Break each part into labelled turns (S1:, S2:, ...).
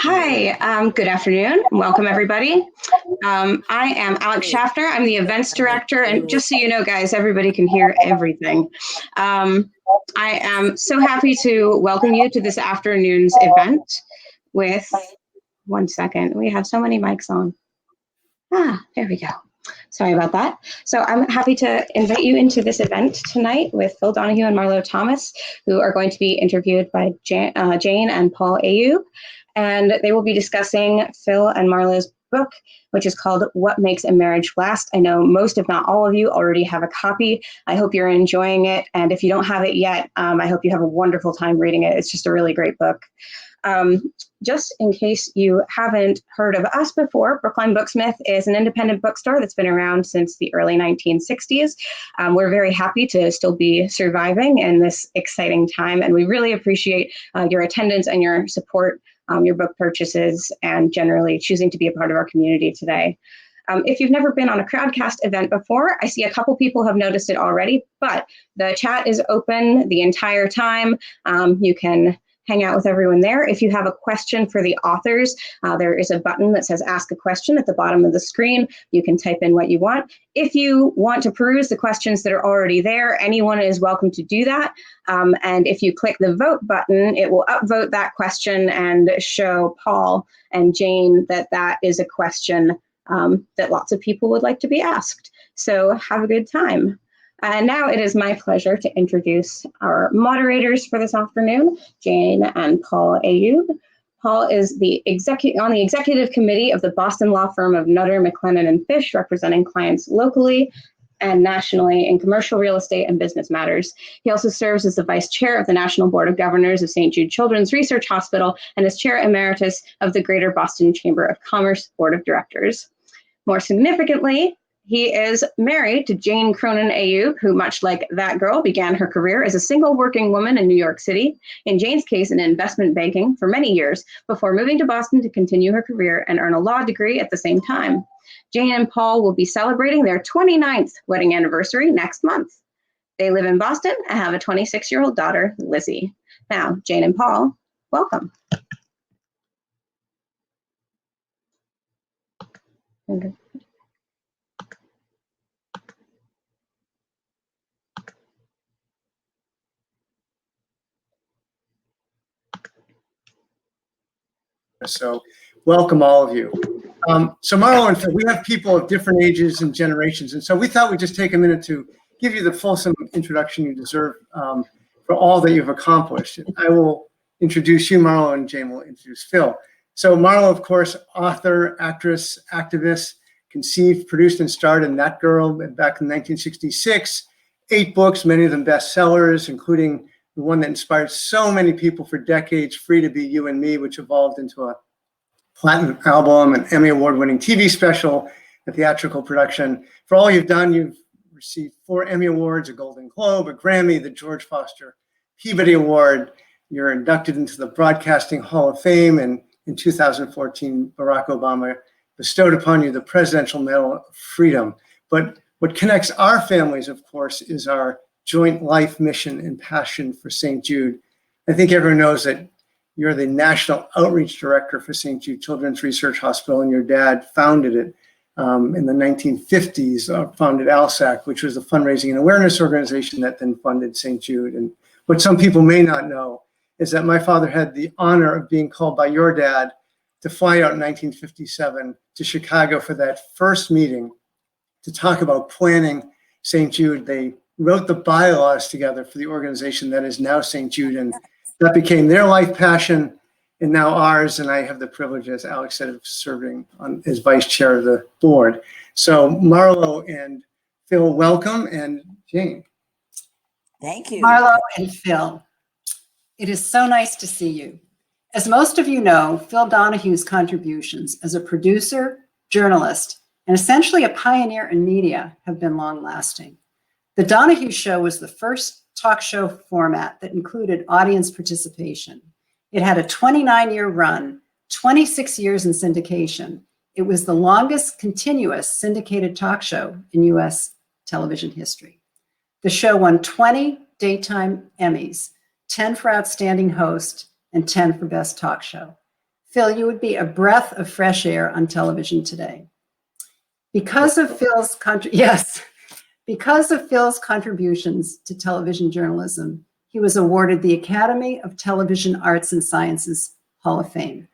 S1: Hi, good afternoon. Welcome, everybody. I am Alex Schaffner. I'm the events director. And just so you know, guys, everybody can hear everything. I am so happy to welcome you to this afternoon's event with, one second, we have so many mics on. There we go. Sorry about that. So I'm happy to invite you into this event tonight with Phil Donahue and Marlo Thomas, who are going to be interviewed by Jane and Paul Ayoub. And they will be discussing Phil and Marlo's book, which is called What Makes a Marriage Last. I know most, if not all of you, already have a copy. I hope you're enjoying it. And if you don't have it yet, I hope you have a wonderful time reading it. It's just a really great book. Just in case you haven't heard of us before, Brookline Booksmith is an independent bookstore that's been around since the early 1960s. We're very happy to still be surviving in this exciting time, and we really appreciate your attendance and your support, your book purchases, and generally choosing to be a part of our community today. If you've never been on a Crowdcast event before, I see a couple people have noticed it already, but the chat is open the entire time. You can hang out with everyone there. If you have a question for the authors, there is a button that says Ask a Question at the bottom of the screen. You can type in what you want. If you want to peruse the questions that are already there, anyone is welcome to do that. And if you click the vote button, it will upvote that question and show Paul and Jane that that is a question that lots of people would like to be asked. So have a good time. And now it is my pleasure to introduce our moderators for this afternoon, Jane and Paul Ayoub. Paul is on the executive committee of the Boston law firm of Nutter, McLennan, and Fish, representing clients locally and nationally in commercial real estate and business matters. He also serves as the vice chair of the National Board of Governors of St. Jude Children's Research Hospital and is chair emeritus of the Greater Boston Chamber of Commerce Board of Directors. More significantly, he is married to Jane Cronin Ayoub, who, much like that girl, began her career as a single working woman in New York City, in Jane's case in investment banking for many years, before moving to Boston to continue her career and earn a law degree at the same time. Jane and Paul will be celebrating their 29th wedding anniversary next month. They live in Boston and have a 26-year-old daughter, Lizzie. Now, Jane and Paul, welcome. Okay.
S2: So welcome all of you. So Marlo and Phil, we have people of different ages and generations. And so we thought we'd just take a minute to give you the fulsome introduction you deserve for all that you've accomplished. I will introduce you, Marlo, and Jane will introduce Phil. So Marlo, of course, author, actress, activist, conceived, produced, and starred in That Girl back in 1966. 8 books, many of them bestsellers, including the one that inspired so many people for decades, Free to Be You and Me, which evolved into a platinum album, an Emmy Award-winning TV special, a theatrical production. For all you've done, you've received 4 Emmy Awards, a Golden Globe, a Grammy, the George Foster Peabody Award. You're inducted into the Broadcasting Hall of Fame, and in 2014, Barack Obama bestowed upon you the Presidential Medal of Freedom. But what connects our families, of course, is our joint life mission and passion for St. Jude. I think everyone knows that you're the National Outreach Director for St. Jude Children's Research Hospital, and your dad founded it in the 1950s, founded ALSAC, which was a fundraising and awareness organization that then funded St. Jude. And what some people may not know is that my father had the honor of being called by your dad to fly out in 1957 to Chicago for that first meeting to talk about planning St. Jude. They wrote the bylaws together for the organization that is now St. Jude, and that became their life passion and now ours. And I have the privilege, as Alex said, of serving as vice chair of the board. So Marlo and Phil, welcome, and Jane.
S3: Thank you.
S4: Marlo and Phil, it is so nice to see you. As most of you know, Phil Donahue's contributions as a producer, journalist, and essentially a pioneer in media have been long-lasting. The Donahue Show was the first talk show format that included audience participation. It had a 29-year run, 26 years in syndication. It was the longest continuous syndicated talk show in US television history. The show won 20 daytime Emmys, 10 for Outstanding Host, and 10 for Best Talk Show. Phil, you would be a breath of fresh air on television today. Because of Phil's contributions to television journalism, he was awarded the Academy of Television Arts and Sciences Hall of Fame.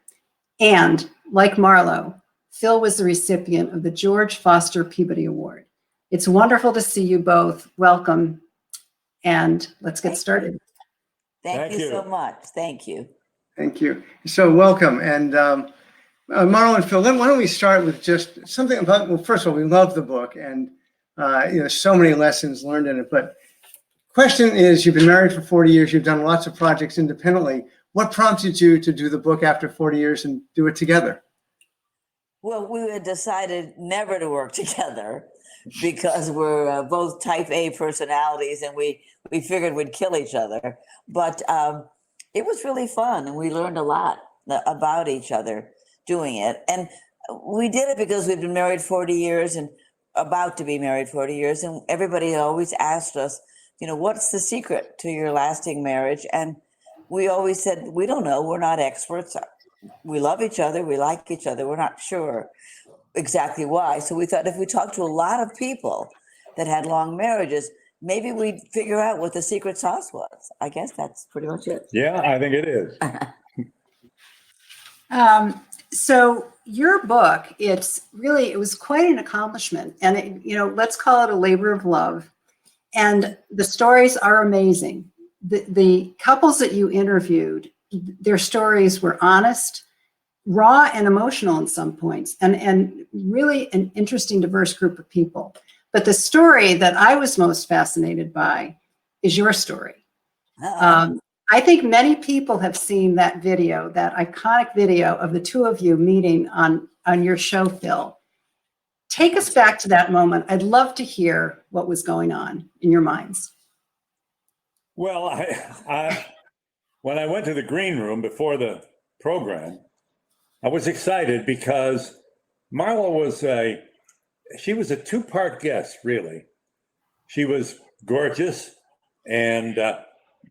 S4: And like Marlo, Phil was the recipient of the George Foster Peabody Award. It's wonderful to see you both. Welcome. And let's get started.
S3: Thank you so much. Thank you.
S2: Thank you. So welcome. And Marlo and Phil, why don't we start with just something about, well, first of all, we love the book and so many lessons learned in it. But question is, you've been married for 40 years. You've done lots of projects independently. What prompted you to do the book after 40 years and do it together?
S3: Well, we had decided never to work together because we're both type A personalities and we figured we'd kill each other. But it was really fun and we learned a lot about each other doing it. And we did it because we've been married 40 years and about to be married 40 years. And everybody always asked us, what's the secret to your lasting marriage? And we always said, we don't know. We're not experts. We love each other. We like each other. We're not sure exactly why. So we thought if we talked to a lot of people that had long marriages, maybe we'd figure out what the secret sauce was. I guess that's pretty much it.
S5: Yeah, I think it is.
S4: So your book, it was quite an accomplishment, and let's call it a labor of love. And the stories are amazing. The couples that you interviewed, their stories were honest, raw, and emotional in some points, and really an interesting, diverse group of people. But the story that I was most fascinated by is your story. I think many people have seen that video, that iconic video of the two of you meeting on your show, Phil. Take us back to that moment. I'd love to hear what was going on in your minds.
S5: Well, when I went to the green room before the program, I was excited because Marlo was a two-part guest, really. She was gorgeous and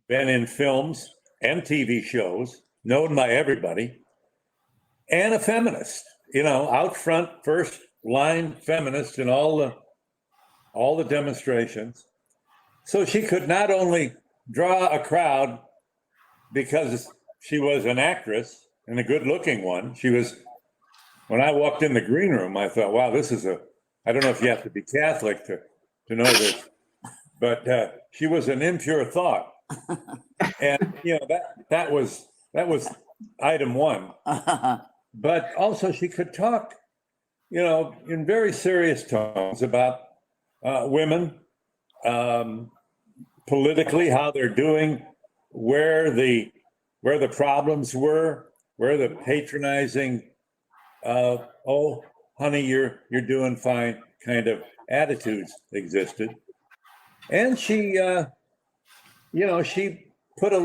S5: been in films and TV shows, known by everybody, and a feminist, out front, first line feminist in all the demonstrations. So she could not only draw a crowd because she was an actress and a good-looking one. When I walked in the green room, I thought, wow, I don't know if you have to be Catholic to know this, but she was an impure thought. And that was item one. But also she could talk, in very serious tones about women, politically, how they're doing, where the problems were, where the patronizing, oh, honey, you're doing fine kind of attitudes existed. And she, she put a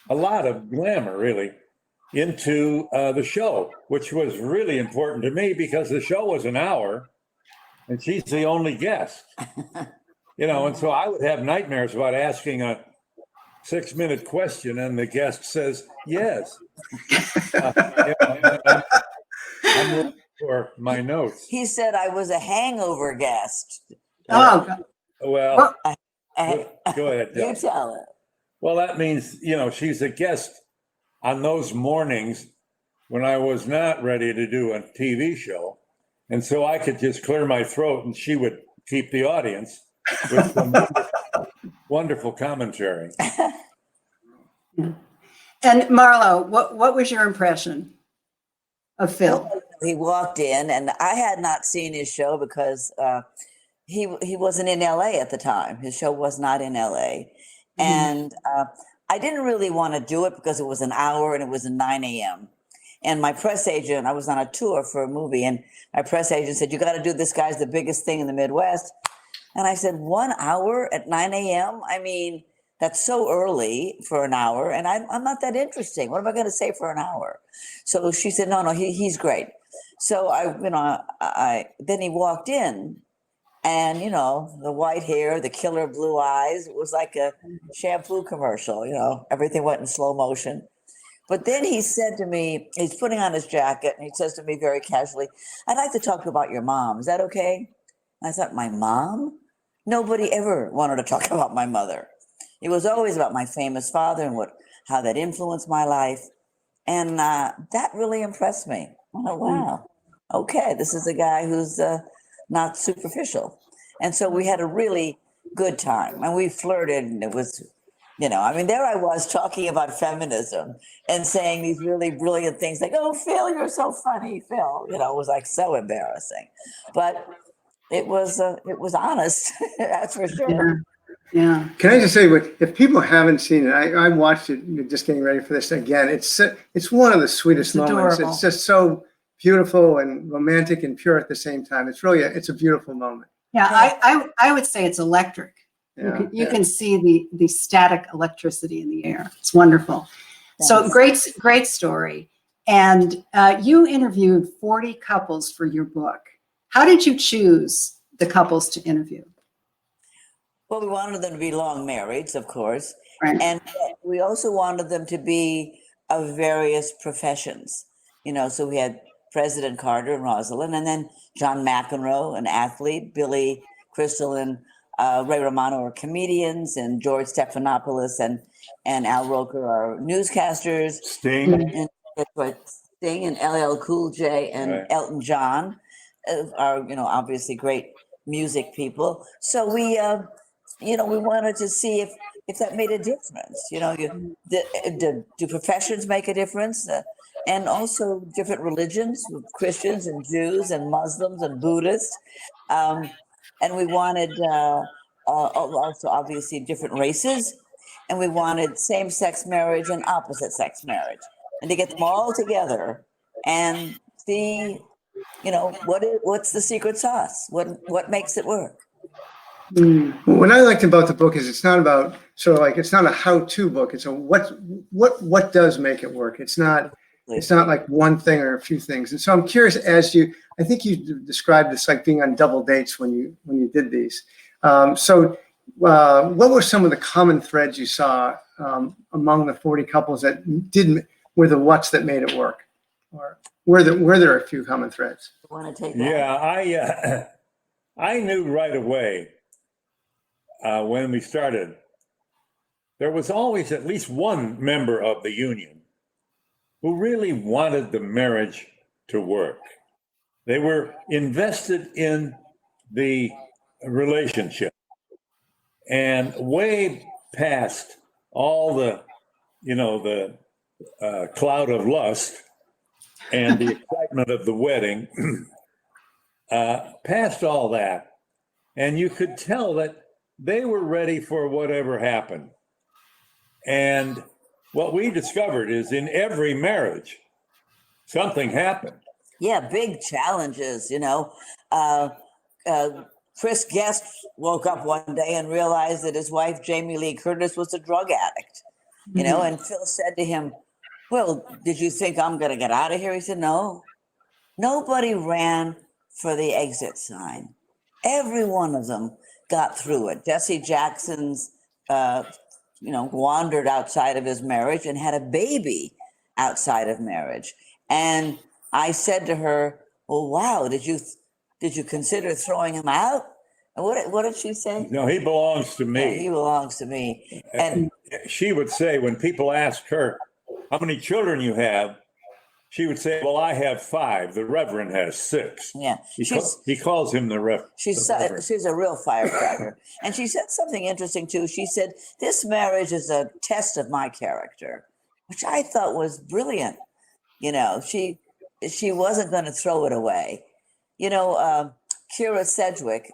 S5: lot of glamour, really, into the show, which was really important to me because the show was an hour and she's the only guest. And so I would have nightmares about asking a 6-minute question and the guest says, yes. I'm looking for my notes.
S3: He said I was a hangover guest.
S4: Oh,
S5: well, go ahead.
S3: You tell it.
S5: Well, that means, she's a guest on those mornings when I was not ready to do a TV show. And so I could just clear my throat and she would keep the audience with some wonderful commentary.
S4: And Marlo, what was your impression of Phil?
S3: He walked in and I had not seen his show because he wasn't in LA at the time. His show was not in LA. And I didn't really want to do it because it was an hour and it was at 9 a.m. And my press agent, I was on a tour for a movie, and my press agent said, you got to do this guy's the biggest thing in the Midwest. And I said, 1 hour at 9 a.m.? I mean, that's so early for an hour, and I'm not that interesting. What am I going to say for an hour? So she said, no, he's great. So then he walked in, and, the white hair, the killer blue eyes, it was like a shampoo commercial, everything went in slow motion. But then he said to me, he's putting on his jacket and he says to me very casually, I'd like to talk about your mom. Is that okay? And I thought, my mom? Nobody ever wanted to talk about my mother. It was always about my famous father and how that influenced my life. And that really impressed me. I thought, wow, okay, this is a guy who's not superficial. And so we had a really good time and we flirted, and it was, there I was talking about feminism and saying these really brilliant things like, oh, Phil, you're so funny, Phil. It was like so embarrassing. But it was honest, that's for sure.
S2: Yeah. Can I just say, if people haven't seen it, I watched it just getting ready for this again. It's one of the sweetest moments. It's just so beautiful and romantic and pure at the same time. It's really it's a beautiful moment.
S4: Yeah, I would say it's electric.
S2: Yeah,
S4: you can see the static electricity in the air. It's wonderful. So great story. And you interviewed 40 couples for your book. How did you choose the couples to interview?
S3: Well, we wanted them to be long marrieds, of course.
S4: Right.
S3: And we also wanted them to be of various professions. So we had President Carter and Rosalind, and then John McEnroe, an athlete, Billy Crystal and Ray Romano are comedians, and George Stephanopoulos and Al Roker are newscasters.
S5: Sting.
S3: And Sting and LL Cool J and Elton John are, obviously great music people. So we wanted to see if that made a difference. Do professions make a difference? And also different religions, Christians and Jews and Muslims and Buddhists. And we wanted also obviously different races. And we wanted same-sex marriage and opposite-sex marriage. And to get them all together and see, what's the secret sauce? What makes it work?
S2: What I liked about the book is it's not about it's not a how-to book. It's a what does make it work. It's not like one thing or a few things. And so I'm curious, I think you described this like being on double dates when you did these. What were some of the common threads you saw among the 40 couples that were the what's that made it work, or were there a few common threads?
S3: Want to take that?
S5: Yeah, I knew right away when we started, there was always at least one member of the union who really wanted the marriage to work. They were invested in the relationship and way past all the cloud of lust and the excitement of the wedding, past all that. And you could tell that they were ready for whatever happened. And what we discovered is in every marriage, something happened.
S3: Yeah, big challenges, Chris Guest woke up one day and realized that his wife, Jamie Lee Curtis, was a drug addict, and Phil said to him, well, did you think I'm going to get out of here? He said, no. Nobody ran for the exit sign. Every one of them got through it. Jesse Jackson's, wandered outside of his marriage and had a baby outside of marriage. And I said to her, well, wow, did you consider throwing him out? And what did she say?
S5: No, he belongs to me.
S3: Yeah, he belongs to me. And
S5: she would say, when people asked her how many children you have, she would say, well, I have 5. The Reverend has 6.
S3: Yeah.
S5: He calls him the Reverend.
S3: She's a real firecracker. And she said something interesting, too. She said, this marriage is a test of my character, which I thought was brilliant. She wasn't going to throw it away. Kira Sedgwick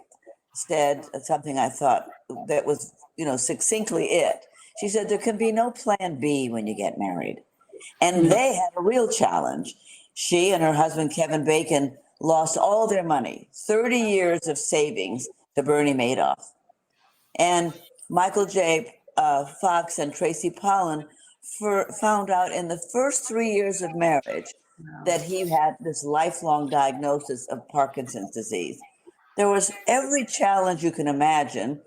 S3: said something I thought that was, succinctly it. She said, there can be no plan B when you get married. And they had a real challenge. She and her husband, Kevin Bacon, lost all their money, 30 years of savings to Bernie Madoff. And Michael J. Fox and Tracy Pollan found out in the first 3 years of marriage that he had this lifelong diagnosis of Parkinson's disease. There was every challenge you can imagine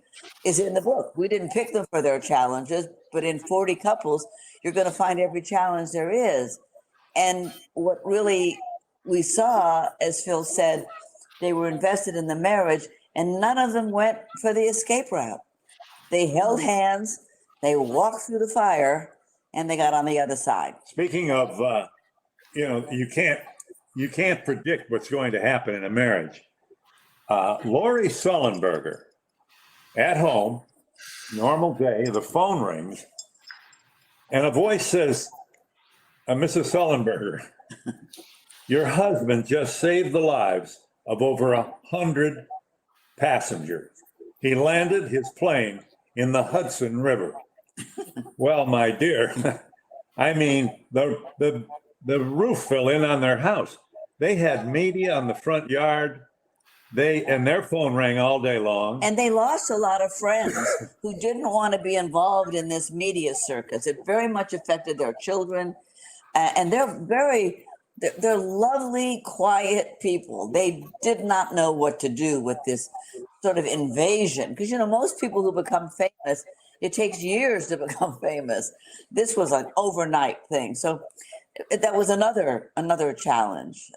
S3: is in the book. We didn't pick them for their challenges, but in 40 couples, you're going to find every challenge there is. And what really we saw, as Phil said, they were invested in the marriage, and none of them went for the escape route. They held hands, they walked through the fire, and they got on the other side.
S5: Speaking of, you can't predict what's going to happen in a marriage. Lori Sullenberger, at home, normal day, the phone rings, and a voice says, Mrs. Sullenberger, your husband just saved the lives of over 100 passengers. He landed his plane in the Hudson River. Well, my dear, I mean, the roof fell in on their house. They had media on the front yard. And their phone rang all day long.
S3: And they lost a lot of friends who didn't want to be involved in this media circus. It very much affected their children. And they're lovely, quiet people. They did not know what to do with this sort of invasion. Because, most people who become famous, it takes years to become famous. This was an overnight thing. So that was another challenge.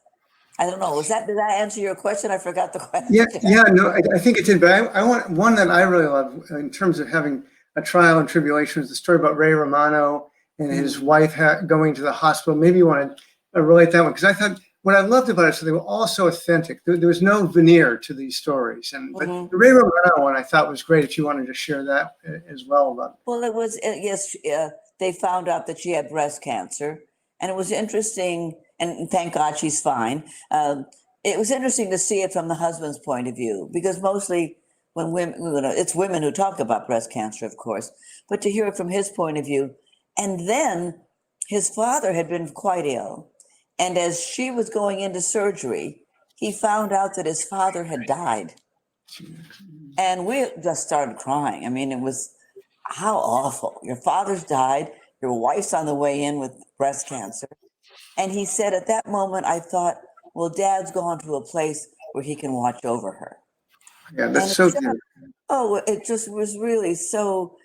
S3: I don't know. Did that answer your question? I forgot the question.
S2: Yeah, no, I think it did. But I want one that I really love in terms of having a trial and tribulation is the story about Ray Romano and his wife going to the hospital. Maybe you want to relate that one, because I thought what I loved about it is they were all so authentic. There was no veneer to these stories. But the Ray Romano one I thought was great. If you wanted to share that as well.
S3: Well, it was, yes, they found out that she had breast cancer, and it was interesting. And thank God she's fine. It was interesting to see it from the husband's point of view, because mostly when women, it's women who talk about breast cancer, of course, but to hear it from his point of view. And then his father had been quite ill. And as she was going into surgery, he found out that his father had died. And we just started crying. I mean, it was, how awful. Your father's died. Your wife's on the way in with breast cancer. And he said, at that moment, I thought, well, Dad's gone to a place where he can watch over her.
S2: Yeah, that's so good.
S3: Oh, it just was really so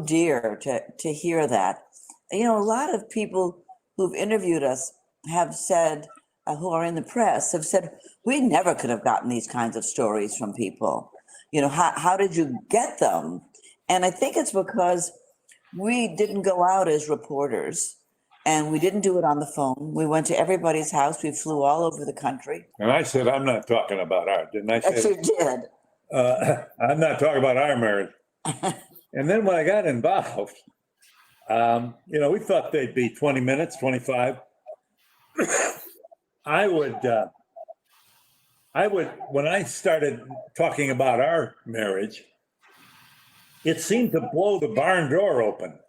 S3: dear to hear that. A lot of people who've interviewed us have said, who are in the press, have said, we never could have gotten these kinds of stories from people. How did you get them? And I think it's because we didn't go out as reporters. And we didn't do it on the phone. We went to everybody's house. We flew all over the country.
S5: And I said, I'm not talking about art, didn't I?
S3: Yes, you did.
S5: I'm not talking about our marriage. And then when I got involved, we thought they'd be 20 minutes, 25. I would, when I started talking about our marriage, it seemed to blow the barn door open.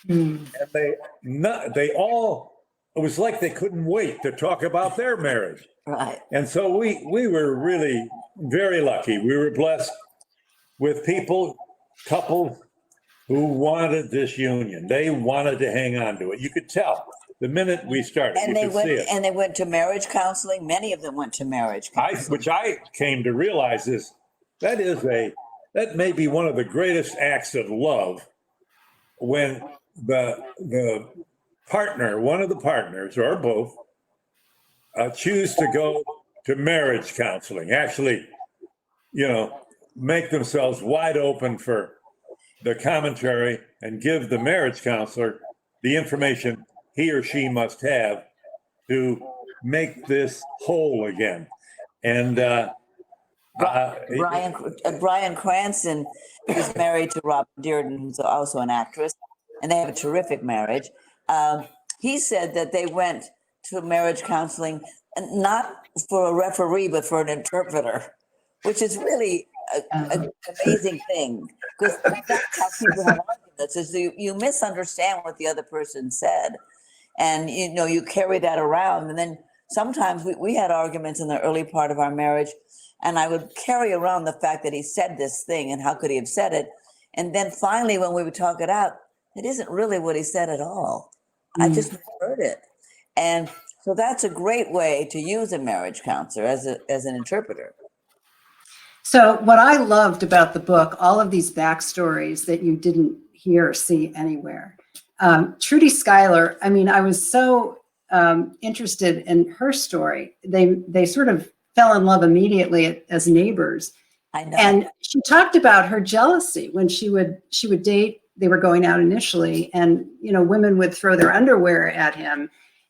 S5: And it was like they couldn't wait to talk about their marriage.
S3: Right.
S5: And so we were really very lucky. We were blessed with couples who wanted this union. They wanted to hang on to it. You could tell the minute we started.
S3: And they went to marriage counseling. Many of them went to marriage counseling.
S5: Which I came to realize that may be one of the greatest acts of love, when the partner, one of the partners or both, choose to go to marriage counseling, actually, make themselves wide open for the commentary and give the marriage counselor the information he or she must have to make this whole again. And
S3: Bryan Cranston is married to Robin Dearden, who's also an actress, and they have a terrific marriage. He said that they went to marriage counseling not for a referee, but for an interpreter, which is really an amazing thing, because that's how people have arguments, is you misunderstand what the other person said, and you carry that around. And then sometimes we had arguments in the early part of our marriage, and I would carry around the fact that he said this thing and how could he have said it. And then finally, when we would talk it out, it isn't really what he said at all. I just heard it. And so that's a great way to use a marriage counselor as an interpreter.
S4: So what I loved about the book, all of these backstories that you didn't hear or see anywhere. Trudy Schuyler, I mean, I was so interested in her story. They sort of fell in love immediately as neighbors.
S3: I know.
S4: And she talked about her jealousy when she would date. They were going out initially, and women would throw their underwear at him,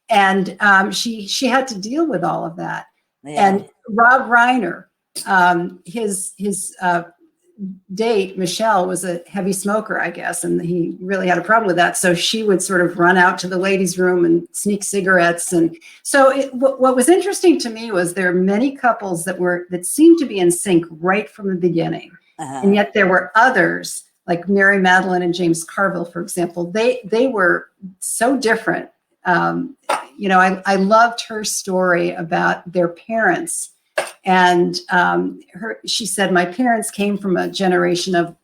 S4: and she had to deal with all of that.
S3: Yeah.
S4: And Rob Reiner, his date Michelle was a heavy smoker, I guess, and he really had a problem with that. So she would sort of run out to the ladies' room and sneak cigarettes. And so what was interesting to me was there are many couples that seemed to be in sync right from the beginning, and yet there were others like Mary Madeline and James Carville, for example. They were so different. I loved her story about their parents. And she said, my parents came from a generation of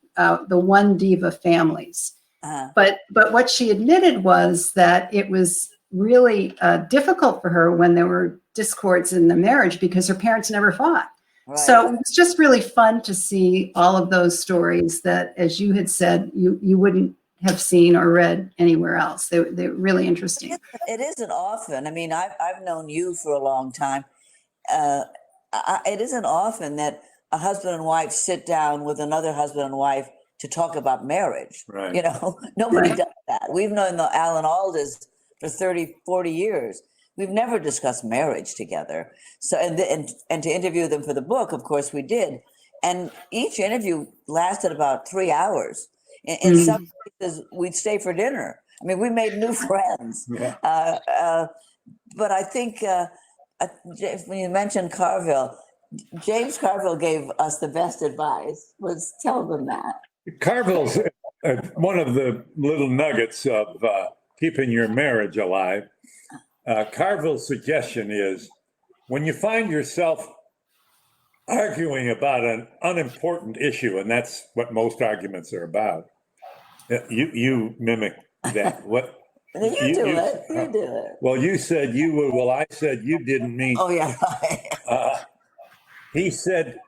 S4: the one diva families. But what she admitted was that it was really difficult for her when there were discords in the marriage because her parents never fought. Right. So it was just really fun to see all of those stories that, as you had said, you wouldn't have seen or read anywhere else. They're really interesting.
S3: It isn't often. I mean, I've known you for a long time. It isn't often that a husband and wife sit down with another husband and wife to talk about marriage.
S5: Right.
S3: Nobody does that. We've known the Alan Alders for 30, 40 years. We've never discussed marriage together. So, and to interview them for the book, of course we did. And each interview lasted about 3 hours. In some cases, we'd stay for dinner. I mean, we made new friends. Yeah. But I think when you mentioned Carville, James Carville gave us the best advice. Was tell them that.
S5: Carville's one of the little nuggets of keeping your marriage alive. Carville's suggestion is when you find yourself arguing about an unimportant issue, and that's what most arguments are about, you mimic that. What?
S3: You do it.
S5: Well, you said you would. Well, I said you didn't mean.
S3: Oh, yeah, right.
S5: He said,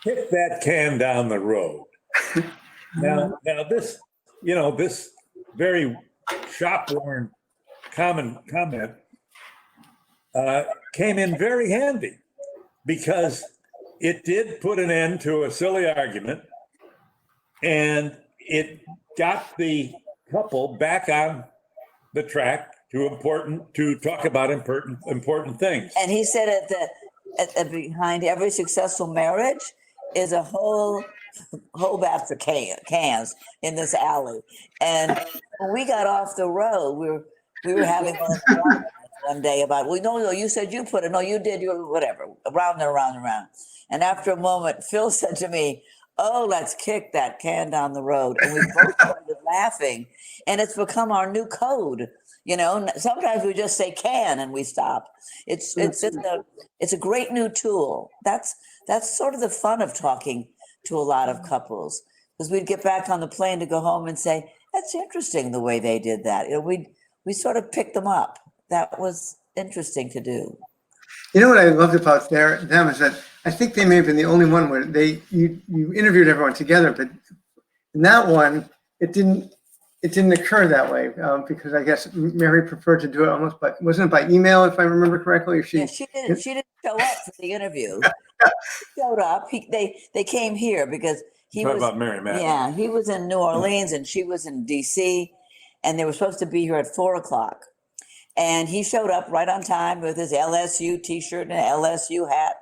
S5: kick that can down the road. Now this, this very shop-worn common comment came in very handy because it did put an end to a silly argument, and it got the couple back on the track to talk about important things.
S3: And he said that behind every successful marriage is a whole batch of cans in this alley. And when we got off the road, we were having one day about, well, no, you said you put it, no, you did, you whatever, around and around and around. And after a moment, Phil said to me, oh, let's kick that can down the road. And we both started laughing. And it's become our new code. Sometimes we just say can and we stop. It's a great new tool. That's sort of the fun of talking to a lot of couples, because we'd get back on the plane to go home and say, that's interesting the way they did that. We sort of picked them up. That was interesting to do.
S2: What I loved about them is that I think they may have been the only one where you interviewed everyone together, but in that one it didn't occur that way because I guess Mary preferred to do it wasn't it by email, if I remember correctly? Or
S3: she didn't show up for the interview. She showed up. They came here because he was
S5: about Mary Madeline.
S3: Yeah, he was in New Orleans and she was in DC, and they were supposed to be here at 4:00. And he showed up right on time with his LSU t-shirt and an LSU hat.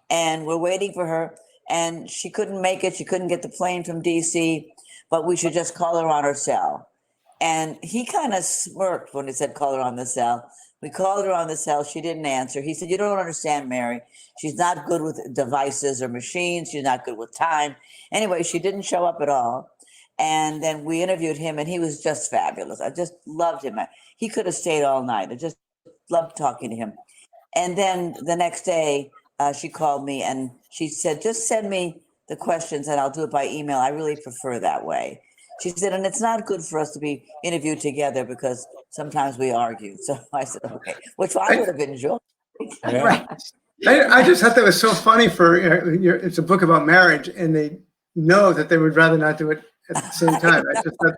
S3: And we're waiting for her. And she couldn't make it. She couldn't get the plane from DC, but we should just call her on her cell. And he kind of smirked when he said, call her on the cell. We called her on the cell. She didn't answer. He said, you don't understand, Mary. She's not good with devices or machines. She's not good with time. Anyway, she didn't show up at all. And then we interviewed him, and he was just fabulous. I just loved him. He could have stayed all night. I just loved talking to him. And then the next day, she called me, and she said, just send me the questions, and I'll do it by email. I really prefer that way. She said, and it's not good for us to be interviewed together because sometimes we argue. So I said, okay, which I would have enjoyed.
S5: Yeah.
S2: Right. I just thought that was so funny it's a book about marriage, and they know that they would rather not do it at the same time.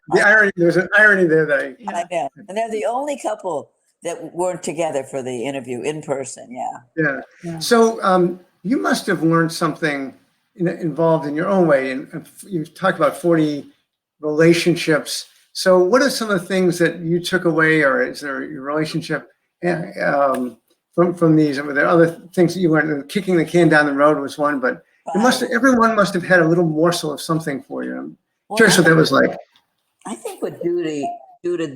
S2: The irony, there's an irony there that
S3: I know. And they're the only couple that weren't together for the interview in person.
S2: yeah. So you must have learned something involved in your own way. And you talked about 40 relationships. So what are some of the things that you took away, or is there your relationship from these? Were there other things that you learned? Kicking the can down the road was one, but everyone must have had a little morsel of something for you. I'm curious what that was like.
S3: I think what Judith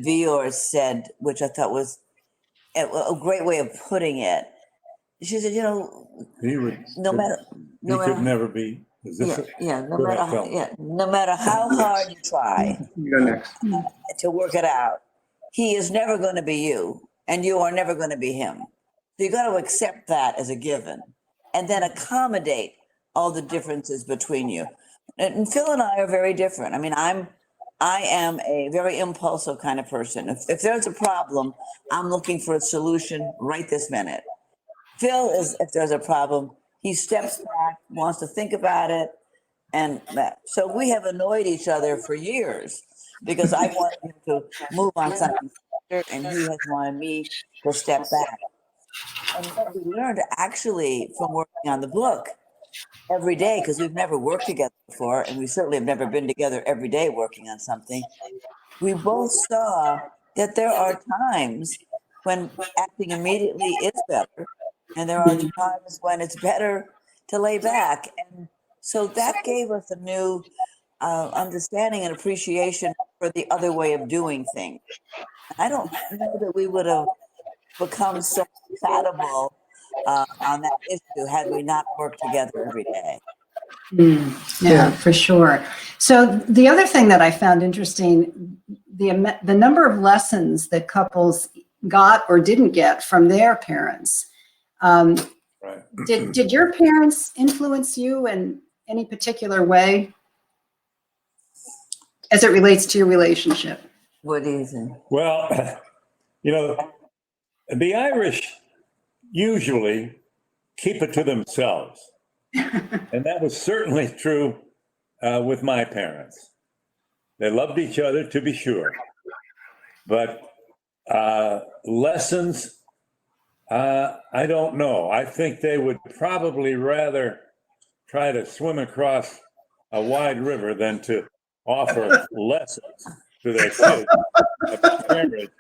S3: Vior said, which I thought was a great way of putting it. She said, no matter
S5: never be.
S3: No matter how hard you try
S2: You go next.
S3: to work it out, he is never going to be you, and you are never going to be him. So you got to accept that as a given, and then accommodate all the differences between you. And Phil and I are very different. I mean, I am a very impulsive kind of person. If there's a problem, I'm looking for a solution right this minute. Phil is, if there's a problem, he steps back, wants to think about it, and that. So we have annoyed each other for years because I wanted him to move on something faster, and he has wanted me to step back. And what we learned actually from working on the book every day, because we've never worked together before, and we certainly have never been together every day working on something, we both saw that there are times when acting immediately is better, and there are times when it's better to lay back. And so that gave us a new understanding and appreciation for the other way of doing things. I don't know that we would have become so compatible on that issue had we not worked together every day.
S4: Yeah, for sure. So the other thing that I found interesting, the number of lessons that couples got or didn't get from their parents.
S5: Right.
S4: Did your parents influence you in any particular way as it relates to your relationship?
S3: What do you think?
S5: Well, the Irish usually keep it to themselves. And that was certainly true with my parents. They loved each other, to be sure. But lessons, I don't know. I think they would probably rather try to swim across a wide river than to offer lessons to their kids about marriage.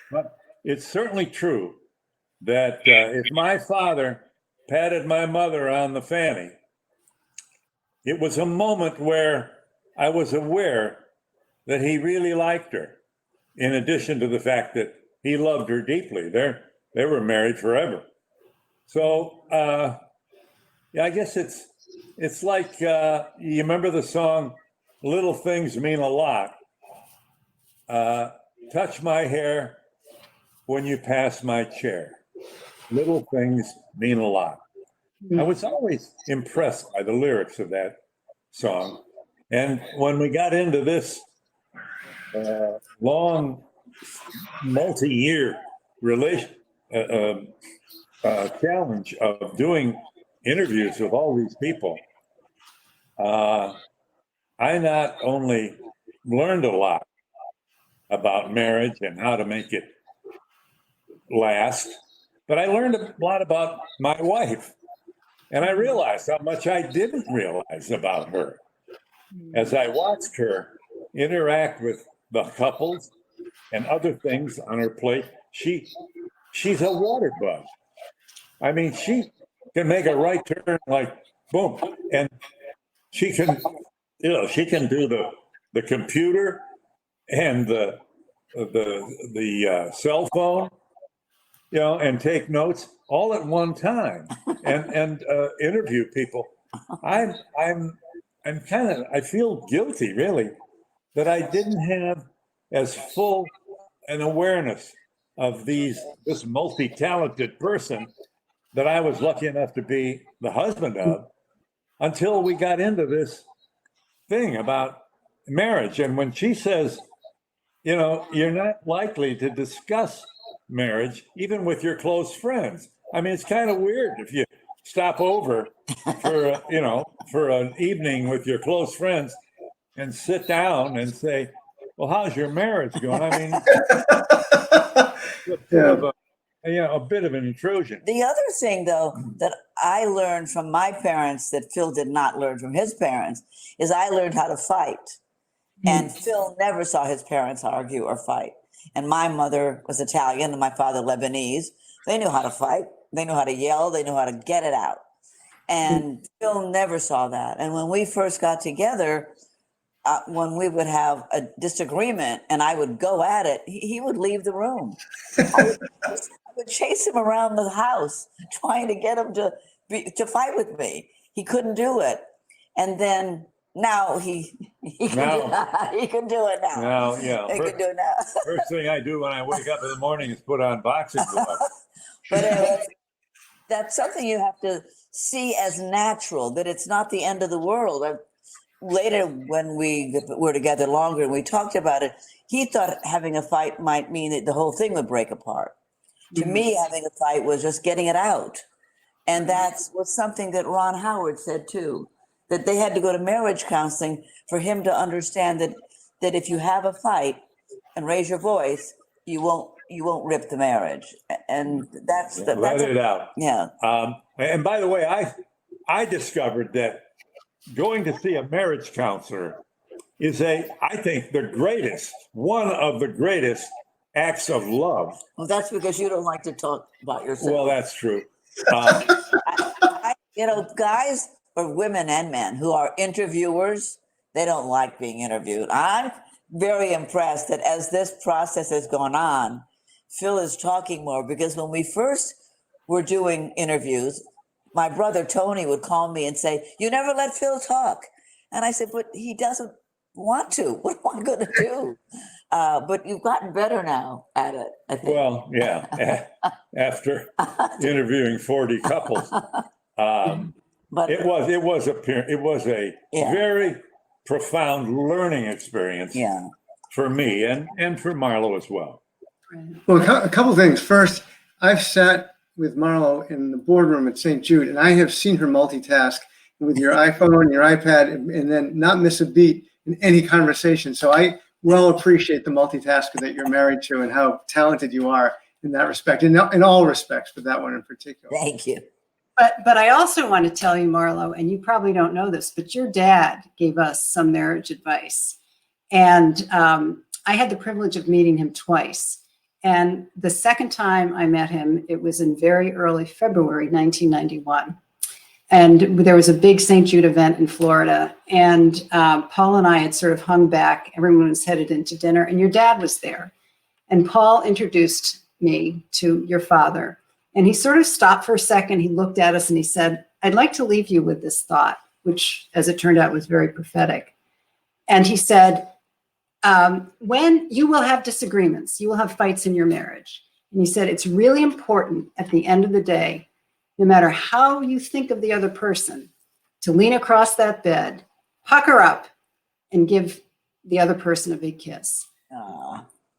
S5: But it's certainly true that if my father patted my mother on the fanny, it was a moment where I was aware that he really liked her, in addition to the fact that he loved her deeply. They were married forever. So I guess it's like, you remember the song, Little Things Mean a Lot. Touch my hair when you pass my chair. Little things mean a lot. I was always impressed by the lyrics of that song. And when we got into this long, multi-year challenge of doing interviews with all these people, I not only learned a lot about marriage and how to make it last, but I learned a lot about my wife. And I realized how much I didn't realize about her as I watched her interact with the couples and other things on her plate. She's a water bug. I mean, she can make a right turn like boom, and she can do the computer and the cell phone, and take notes all at one time and interview people. I feel guilty, really, that I didn't have as full an awareness of this multi-talented person that I was lucky enough to be the husband of until we got into this thing about marriage. And when she says, you're not likely to discuss marriage even with your close friends. I mean, it's kind of weird if you stop over for an evening with your close friends and sit down and say, well, how's your marriage going? I mean, a bit of an intrusion.
S3: The other thing, though, that I learned from my parents that Phil did not learn from his parents is I learned how to fight. And Phil never saw his parents argue or fight. And my mother was Italian and my father Lebanese. They knew how to fight. They knew how to yell. They knew how to get it out. And Phil never saw that. And when we first got together, when we would have a disagreement and I would go at it, he would leave the room. I would chase him around the house trying to get him to fight with me. He couldn't do it. And then now he can do it now.
S5: Now, yeah.
S3: He can do it now.
S5: First thing I do when I wake up in the morning is put on boxing gloves.
S3: But that's something you have to see as natural, that it's not the end of the world. Later, when we were together longer and we talked about it, he thought having a fight might mean that the whole thing would break apart. To me, having a fight was just getting it out. And that was something that Ron Howard said too, that they had to go to marriage counseling for him to understand that if you have a fight and raise your voice, you won't rip the marriage. And that's
S5: let it out.
S3: Yeah.
S5: And by the way, I discovered that going to see a marriage counselor is I think one of the greatest acts of love.
S3: Well, that's because you don't like to talk about yourself.
S5: Well, that's true.
S3: Guys or women and men who are interviewers, they don't like being interviewed. I'm very impressed that as this process has gone on, Phil is talking more, because when we first were doing interviews, my brother Tony would call me and say, "You never let Phil talk." And I said, "But he doesn't want to. What am I going to do?" But you've gotten better now at it, I think.
S5: Well, yeah. After interviewing 40 couples,
S3: but
S5: it was a very profound learning experience for me and for Marlo as well.
S2: Well, a couple things. First, I've sat with Marlo in the boardroom at St. Jude, and I have seen her multitask with your iPhone and your iPad, and then not miss a beat in any conversation. So I well appreciate the multitasker that you're married to and how talented you are in that respect, in all respects, but that one in particular.
S3: Thank you.
S4: But I also want to tell you, Marlo, and you probably don't know this, but your dad gave us some marriage advice. And I had the privilege of meeting him twice. And the second time I met him, it was in very early February, 1991. And there was a big St. Jude event in Florida. And Paul and I had sort of hung back. Everyone was headed into dinner, and your dad was there. And Paul introduced me to your father. And he sort of stopped for a second. He looked at us and he said, "I'd like to leave you with this thought," which, as it turned out, was very prophetic. And he said, when you will have disagreements, you will have fights in your marriage. And he said, it's really important at the end of the day, no matter how you think of the other person, to lean across that bed, pucker up, and give the other person a big kiss.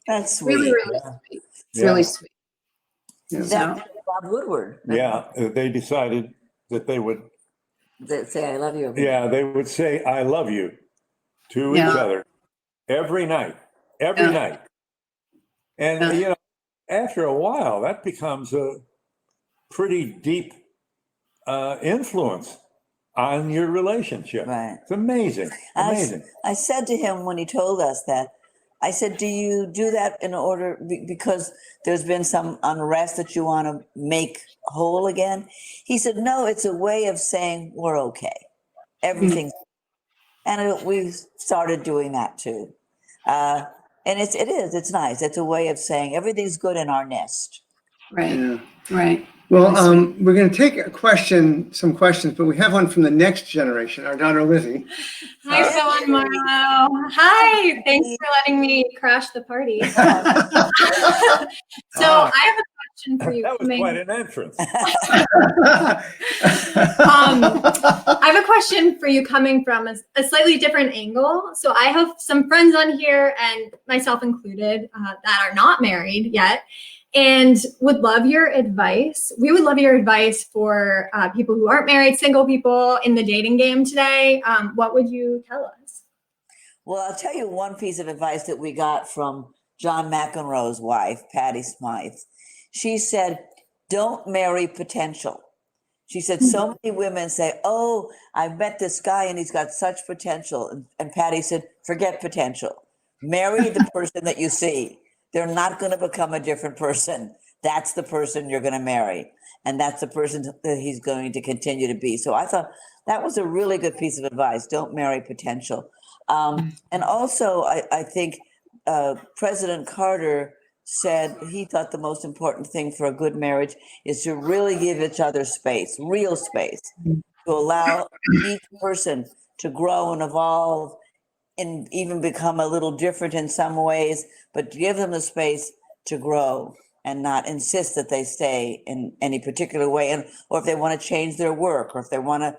S3: That's sweet.
S4: Really, really sweet. It's really sweet.
S3: That's Bob Woodward.
S5: Yeah, they decided that they would
S3: say, "I love you."
S5: Yeah, they would say, "I love you" to each other every night. And, after a while, that becomes a pretty deep influence on your relationship.
S3: Right.
S5: It's amazing.
S3: I said to him when he told us that, I said, "Do you do that in order because there's been some unrest that you want to make whole again?" He said, "No, it's a way of saying we're okay. Everything's." And we started doing that too. And it's nice. It's a way of saying everything's good in our nest.
S4: Right.
S2: Yeah.
S4: Right.
S2: Well, we're going to take some questions, but we have one from the next generation, our daughter Lizzie.
S6: Hi, Phil and Marlo. Hi, thanks for letting me crash the party. So I have a question for you.
S5: That was quite an entrance.
S6: I have a question for you coming from a slightly different angle. So I have some friends on here, and myself included, that are not married yet, and would love your advice. We would love your advice for people who aren't married, single people in the dating game today. What would you tell us?
S3: Well, I'll tell you one piece of advice that we got from John McEnroe's wife, Patty Smythe. She said, don't marry potential. She said, so many women say, oh, I've met this guy and he's got such potential. And Patty said, forget potential. Marry the person that you see. They're not going to become a different person. That's the person you're going to marry. And that's the person that he's going to continue to be. So I thought that was a really good piece of advice. Don't marry potential. And also, I think President Carter said he thought the most important thing for a good marriage is to really give each other space, real space, to allow each person to grow and evolve and even become a little different in some ways, but give them the space to grow and not insist that they stay in any particular way. And or if they want to change their work, or if they want to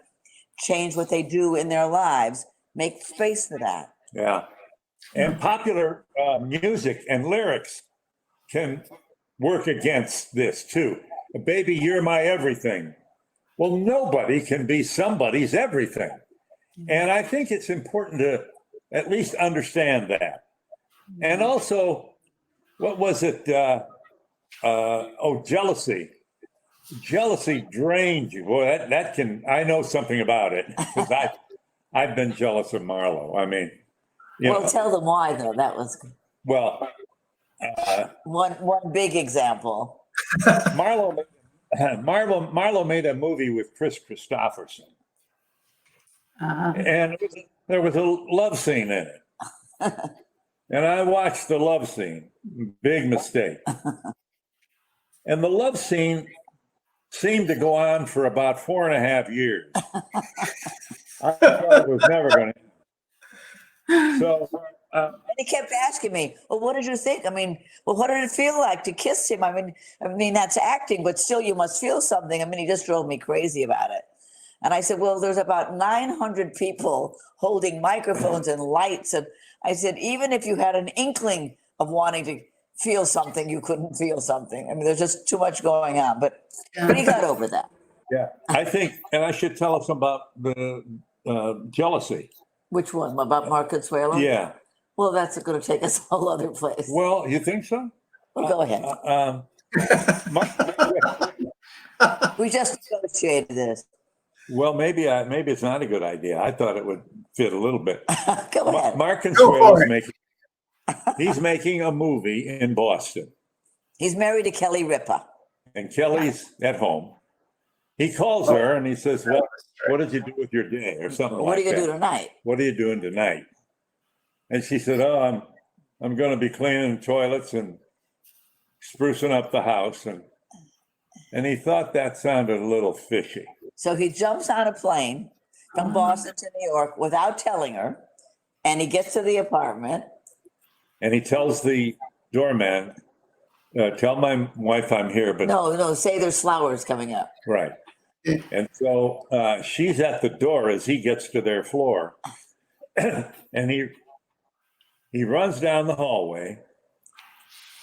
S3: change what they do in their lives, make space for that.
S5: Yeah. And popular music and lyrics can work against this too. Baby, you're my everything. Well, nobody can be somebody's everything. And I think it's important to at least understand that. And also, what was it? Jealousy. Jealousy drains you. Boy, that can, I know something about it because I've been jealous of Marlo. I mean,
S3: Well, tell them why though. That was one big example.
S5: Marlo made a movie with Chris Christopherson, and there was a love scene in it. And I watched the love scene. Big mistake. And the love scene seemed to go on for about 4.5 years. I thought it was never going to. So.
S3: And he kept asking me, well, what did you think? I mean, well, what did it feel like to kiss him? I mean, that's acting, but still you must feel something. I mean, he just drove me crazy about it. And I said, well, there's about 900 people holding microphones and lights. And I said, even if you had an inkling of wanting to feel something, you couldn't feel something. I mean, there's just too much going on, but he got over that.
S5: Yeah, I think, and I should tell us about the jealousy. Which
S3: one, about Mark Consuelo?
S5: Yeah.
S3: Well, that's going to take us a whole other place.
S5: Well, you think so?
S3: Well, go ahead. We just negotiated this.
S5: Well, maybe it's not a good idea. I thought it would fit a little bit.
S3: Go ahead.
S5: Mark Consuelo's making a movie in Boston.
S3: He's married to Kelly Ripa.
S5: And Kelly's at home. He calls her and he says, well, what did you do with your day? Or something like that.
S3: What are you going to do tonight?
S5: What are you doing tonight? And she said, oh, I'm going to be cleaning toilets and sprucing up the house. And he thought that sounded a little fishy.
S3: So he jumps on a plane from Boston to New York without telling her. And he gets to the apartment.
S5: And he tells the doorman, tell my wife I'm here. But
S3: No, say there's flowers coming up.
S5: Right. And so she's at the door as he gets to their floor. And he runs down the hallway.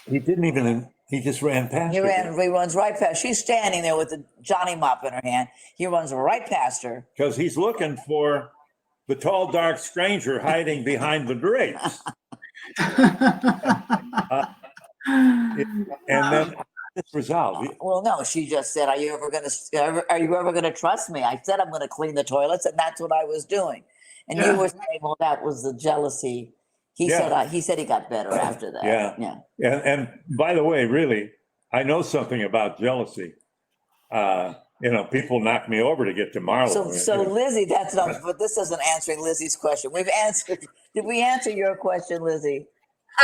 S5: He just ran past her.
S3: He runs right past. She's standing there with the Johnny mop in her hand. He runs right past her.
S5: Because he's looking for the tall, dark stranger hiding behind the drapes. And then it's resolved.
S3: Well, no, she just said, are you ever going to trust me? I said I'm going to clean the toilets, and that's what I was doing. And you were saying, well, that was the jealousy. He said he got better after that.
S5: Yeah. And by the way, really, I know something about jealousy. People knock me over to get to Marlo.
S3: So Lizzie, that's not. But this isn't answering Lizzie's question. We've answered. Did we answer your question, Lizzie?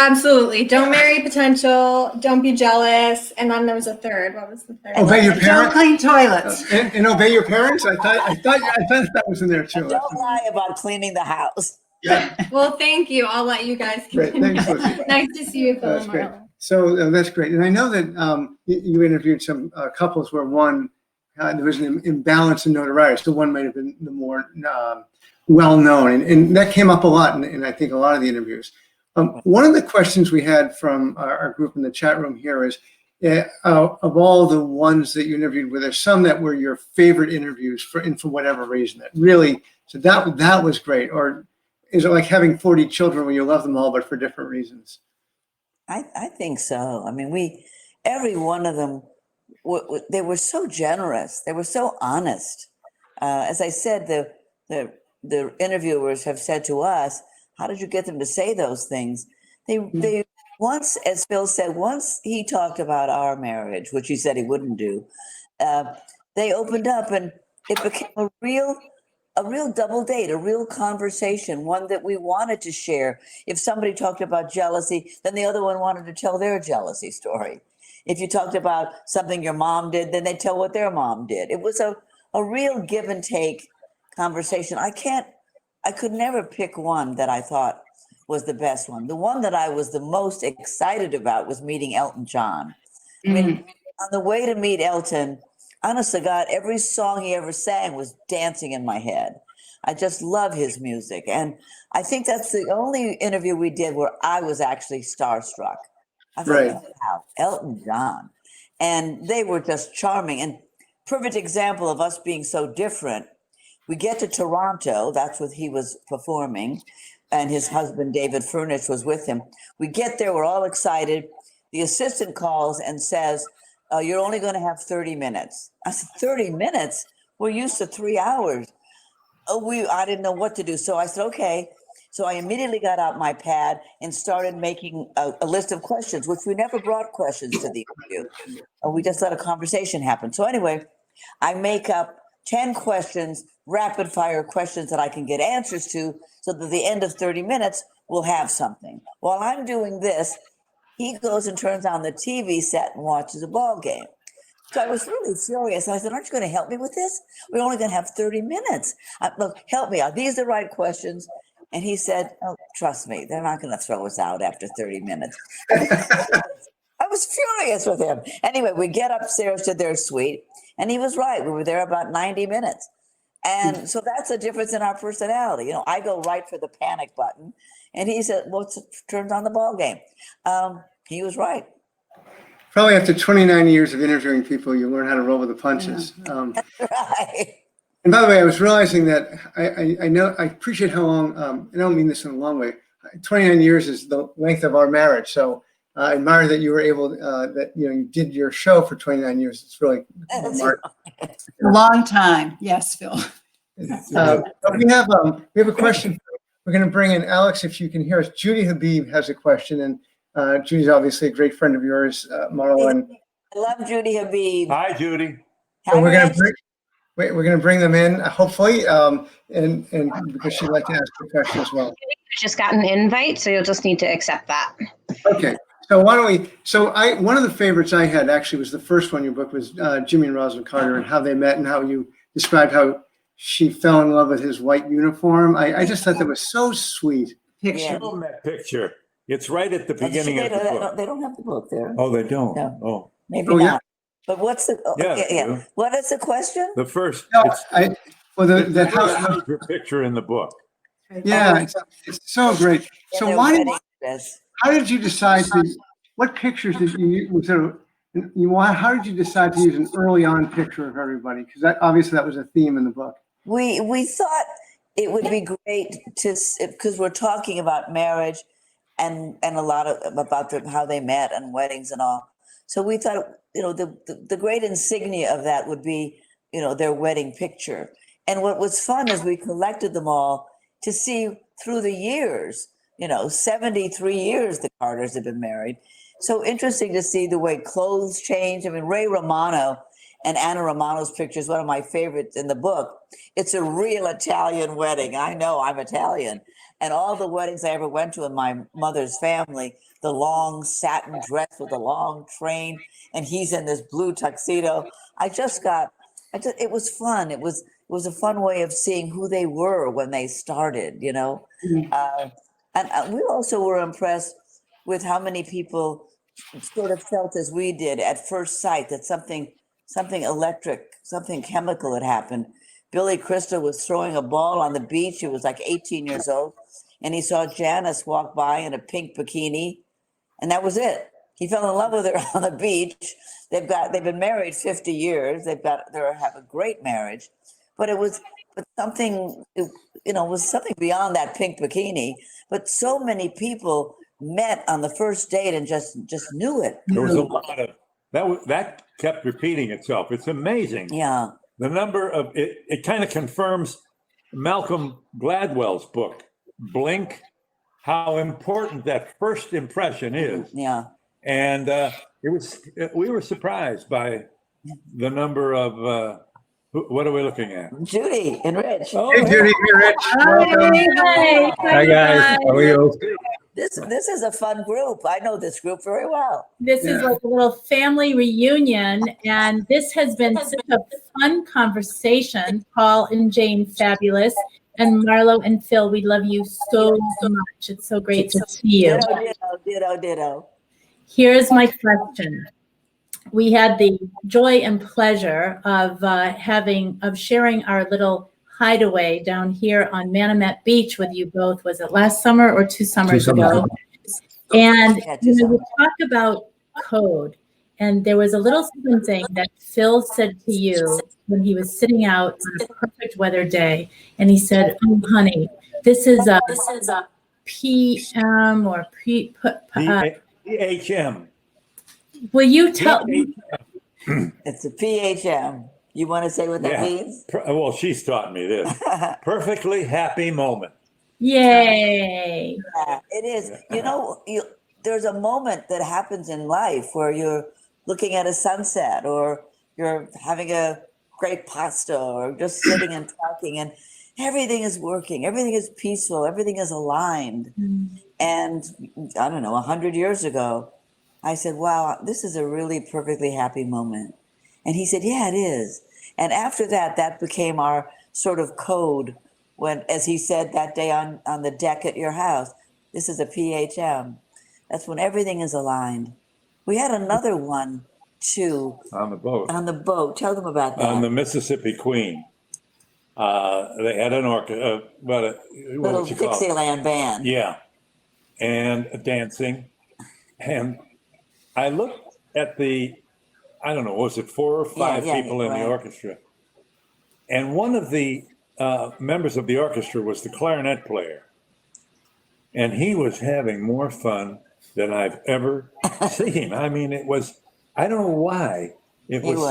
S6: Absolutely. Don't marry potential. Don't be jealous. And then there was a third. What was the third?
S2: Obey your parents.
S4: Don't clean toilets.
S2: And obey your parents. I thought that was in there too.
S3: And don't lie about cleaning the house.
S2: Yeah.
S6: Well, thank you. I'll let you guys continue.
S2: Thanks, Lizzie.
S6: Nice to see you, Phil.
S2: That's great. So that's great. And I know that you interviewed some couples where one, there was an imbalance in notoriety. So one might have been the more well-known. And that came up a lot in I think a lot of the interviews. One of the questions we had from our group in the chat room here is, of all the ones that you interviewed, were there some that were your favorite interviews for whatever reason that really, so that was great? Or is it like having 40 children when you love them all, but for different reasons?
S3: I think so. I mean, every one of them, they were so generous. They were so honest. As I said, the interviewers have said to us, how did you get them to say those things? They once, as Phil said, once he talked about our marriage, which he said he wouldn't do, they opened up and it became a real double date, a real conversation, one that we wanted to share. If somebody talked about jealousy, then the other one wanted to tell their jealousy story. If you talked about something your mom did, then they'd tell what their mom did. It was a real give and take conversation. I could never pick one that I thought was the best one. The one that I was the most excited about was meeting Elton John. I mean, on the way to meet Elton, honest to God, every song he ever sang was dancing in my head. I just love his music. And I think that's the only interview we did where I was actually starstruck. I thought,
S2: Right.
S3: wow, Elton John. And they were just charming. And perfect example of us being so different. We get to Toronto, that's what he was performing, and his husband, David Furnish, was with him. We get there, we're all excited. The assistant calls and says, you're only going to have 30 minutes. I said, 30 minutes? We're used to 3 hours. I didn't know what to do. So I said, okay. So I immediately got out my pad and started making a list of questions, which we never brought questions to the interview. We just let a conversation happen. So anyway, I make up 10 questions, rapid fire questions that I can get answers to, so that at the end of 30 minutes, we'll have something. While I'm doing this, he goes and turns on the TV set and watches a ball game. So I was really furious. I said, aren't you going to help me with this? We're only going to have 30 minutes. Look, help me. Are these the right questions? And he said, oh, trust me, they're not going to throw us out after 30 minutes. I was furious with him. Anyway, we get upstairs to their suite, and he was right. We were there about 90 minutes. And so that's a difference in our personality. You know, I go right for the panic button, and he said, well, turns on the ball game. He was right.
S2: Probably after 29 years of interviewing people, you learn how to roll with the punches.
S3: That's right.
S2: And by the way, I was realizing that I appreciate how long, I don't mean this in a long way, 29 years is the length of our marriage. So I admire that you were able, that you did your show for 29 years. It's really remarkable.
S4: A long time. Yes, Phil.
S2: But we have a question. We're going to bring in Alex, if you can hear us. Judy Habib has a question, and Judy's obviously a great friend of yours, Marlo. And
S3: I love Judy Habib.
S5: Hi, Judy.
S2: so we're going to bring them in, hopefully, and because she'd like to ask a question as well.
S1: Just got an invite, so you'll just need to accept that.
S2: Okay. So why don't we? So one of the favorites I had actually was the first one. Your book was Jimmy and Rosalind Carter, and how they met, and how you described how she fell in love with his white uniform. I just thought that was so sweet.
S4: Picture.
S5: Show them that picture. It's right at the beginning of the book.
S3: They don't have the book there.
S5: Oh, they don't?
S3: No.
S5: Oh.
S3: Maybe
S2: Oh,
S3: not.
S2: yeah.
S3: But what's the?
S5: Yeah, they do.
S3: What is the question?
S5: The first.
S2: No,
S5: it's
S2: the
S5: first
S2: how,
S5: major picture in the book.
S2: yeah, it's so great.
S3: Yeah,
S2: So
S3: their
S2: why?
S3: wedding dress.
S2: How did you decide to? What pictures did you use? How did you decide to use an early on picture of everybody? Because that was a theme in the book.
S3: We thought it would be great because we're talking about marriage and a lot about how they met and weddings and all. So we thought, the great insignia of that would be, their wedding picture. And what was fun is we collected them all to see through the years, 73 years the Carters have been married. So interesting to see the way clothes change. I mean, Ray Romano and Anna Romano's picture is one of my favorites in the book. It's a real Italian wedding. I know, I'm Italian. And all the weddings I ever went to in my mother's family, the long satin dress with a long train, and he's in this blue tuxedo. It was fun. It was a fun way of seeing who they were when they started, And we also were impressed with how many people sort of felt as we did at first sight that something electric, something chemical had happened. Billy Crystal was throwing a ball on the beach. He was like 18 years old. And he saw Janice walk by in a pink bikini. And that was it. He fell in love with her on the beach. They've been married 50 years. They have a great marriage. But it was but something, was something beyond that pink bikini. But so many people met on the first date and just knew it.
S5: There was a lot of that kept repeating itself. It's amazing.
S3: Yeah.
S5: The number of it kind of confirms Malcolm Gladwell's book, Blink, how important that first impression is.
S3: Yeah.
S5: And we were surprised by the number of, what are we looking at?
S3: Judy and Rich.
S5: Oh,
S2: Hey, Judy, hey, Rich. Welcome.
S7: Hi guys, how are you?
S3: This is a fun group. I know this group very well.
S8: This is like a little family reunion, and this has been such a fun conversation. Paul and Jane, fabulous. And Marlo and Phil, we love you so much. It's so great to see you.
S3: Ditto.
S8: Here's my question. We had the joy and pleasure of sharing our little hideaway down here on Manomet Beach with you both. Was it last summer or 2 summers ago? And we talked about code. And there was a little something that Phil said to you when he was sitting out on a perfect weather day. And he said, "Oh, honey, this is a PM or
S5: PHM.
S8: Will you tell me?"
S3: It's a PHM. You want to say what that means?
S5: Well, she's taught me this. Perfectly happy moment.
S8: Yay.
S3: Yeah, it is. There's a moment that happens in life where you're looking at a sunset, or you're having a great pasta, or just sitting and talking, and everything is working, everything is peaceful, everything is aligned. And I don't know, 100 years ago, I said, wow, this is a really perfectly happy moment. And he said, yeah, it is. And after that, that became our sort of code when, as he said that day on the deck at your house, this is a PHM. That's when everything is aligned. We had another one too.
S5: On the boat.
S3: On the boat. Tell them about that.
S5: On the Mississippi Queen. They had an orchestra,
S3: little Dixieland band.
S5: Yeah. And dancing. And I looked at I don't know, was it 4 or 5 people in the orchestra? And one of the members of the orchestra was the clarinet player. And he was having more fun than I've ever seen. I mean, it was, I don't know why. I was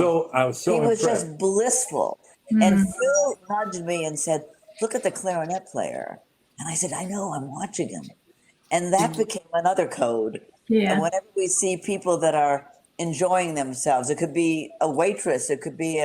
S5: so
S3: He was
S5: impressed.
S3: just blissful. And Phil nudged me and said, look at the clarinet player. And I said, I know, I'm watching him. And that became another code.
S8: Yeah.
S3: And whenever we see people that are enjoying themselves, it could be a waitress, it could be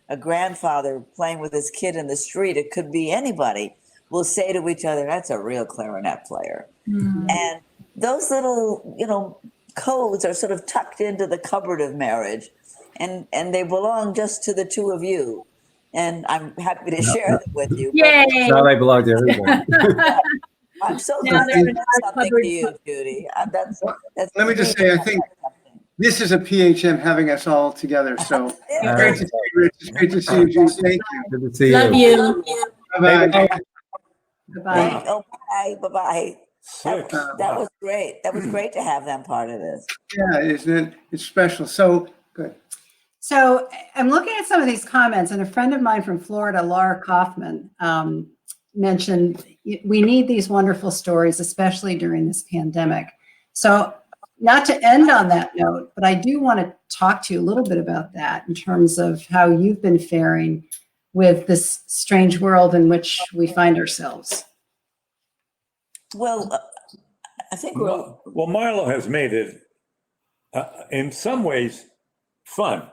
S3: a grandfather playing with his kid in the street, it could be anybody, we'll say to each other, that's a real clarinet player. And those little, codes are sort of tucked into the cupboard of marriage, and they belong just to the two of you. And I'm happy to share them with you.
S8: Yay.
S7: Now they belong to everybody.
S3: I'm so
S8: Now
S3: glad
S8: they're
S3: to
S8: in
S3: have
S8: our
S3: something
S8: cupboard.
S3: to you, Judy. That's
S2: Let me just say, I think this is a PHM having us all together. So it's great to see you, Rich. It's great to see you, Jude. Thank you.
S7: Good to see
S8: Love you.
S2: Bye-bye.
S4: Goodbye.
S3: Oh, bye.
S5: Sick.
S3: That was great. That was great to have them part of this.
S2: Yeah, isn't it? It's special. So good.
S4: So I'm looking at some of these comments, and a friend of mine from Florida, Laura Kaufman, mentioned we need these wonderful stories, especially during this pandemic. So not to end on that note, but I do want to talk to you a little bit about that in terms of how you've been faring with this strange world in which we find ourselves.
S3: Well, I think
S5: Well, Marlo has made it, in some ways, fun.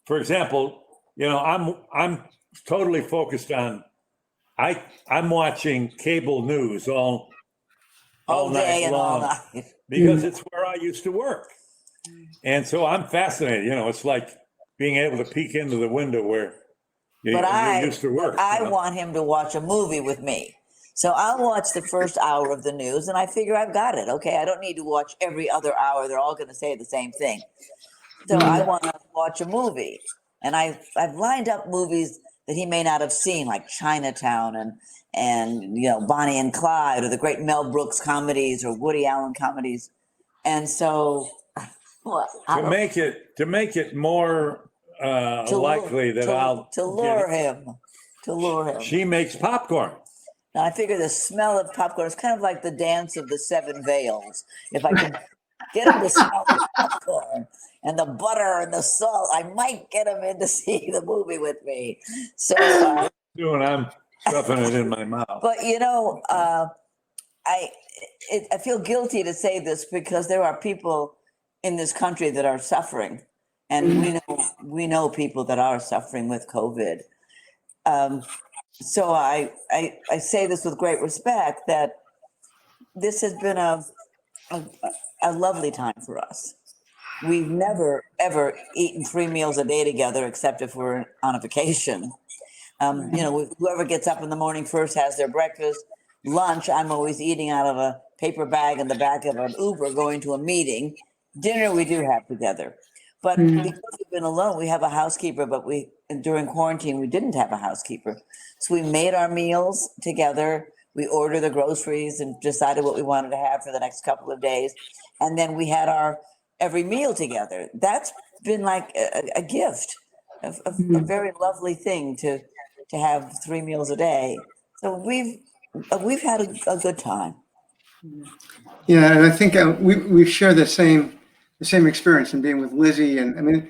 S5: For example, I'm totally focused on. I'm watching cable news all
S3: day
S5: night
S3: and
S5: long
S3: all night.
S5: because it's where I used to work, and so I'm fascinated. It's like being able to peek into the window where you used to work.
S3: I want him to watch a movie with me. So I'll watch the first hour of the news and I figure I've got it. Okay, I don't need to watch every other hour. They're all going to say the same thing. So I want to watch a movie. And I've lined up movies that he may not have seen, like Chinatown and Bonnie and Clyde, or the great Mel Brooks comedies or Woody Allen comedies. And so
S5: to make it more likely that I'll
S3: lure him to lure him.
S5: She makes popcorn.
S3: Now, I figure the smell of popcorn is kind of like the dance of the seven veils. If I could get him to smell the popcorn and the butter and the salt, I might get him in to see the movie with me. So,
S5: And I'm stuffing it in my mouth.
S3: but I feel guilty to say this because there are people in this country that are suffering, and we know people that are suffering with COVID. So I say this with great respect that this has been a lovely time for us. We've never ever eaten 3 meals a day together, except if we're on a vacation. Whoever gets up in the morning first has their breakfast. Lunch, I'm always eating out of a paper bag in the back of an Uber going to a meeting. Dinner we do have together. But because we've been alone, we have a housekeeper, but during quarantine, we didn't have a housekeeper. So we made our meals together. We ordered the groceries and decided what we wanted to have for the next couple of days. And then we had our every meal together. That's been like a gift, a very lovely thing to have 3 meals a day. So we've had a good time.
S2: Yeah, and I think we share the same experience in being with Lizzie. And I mean,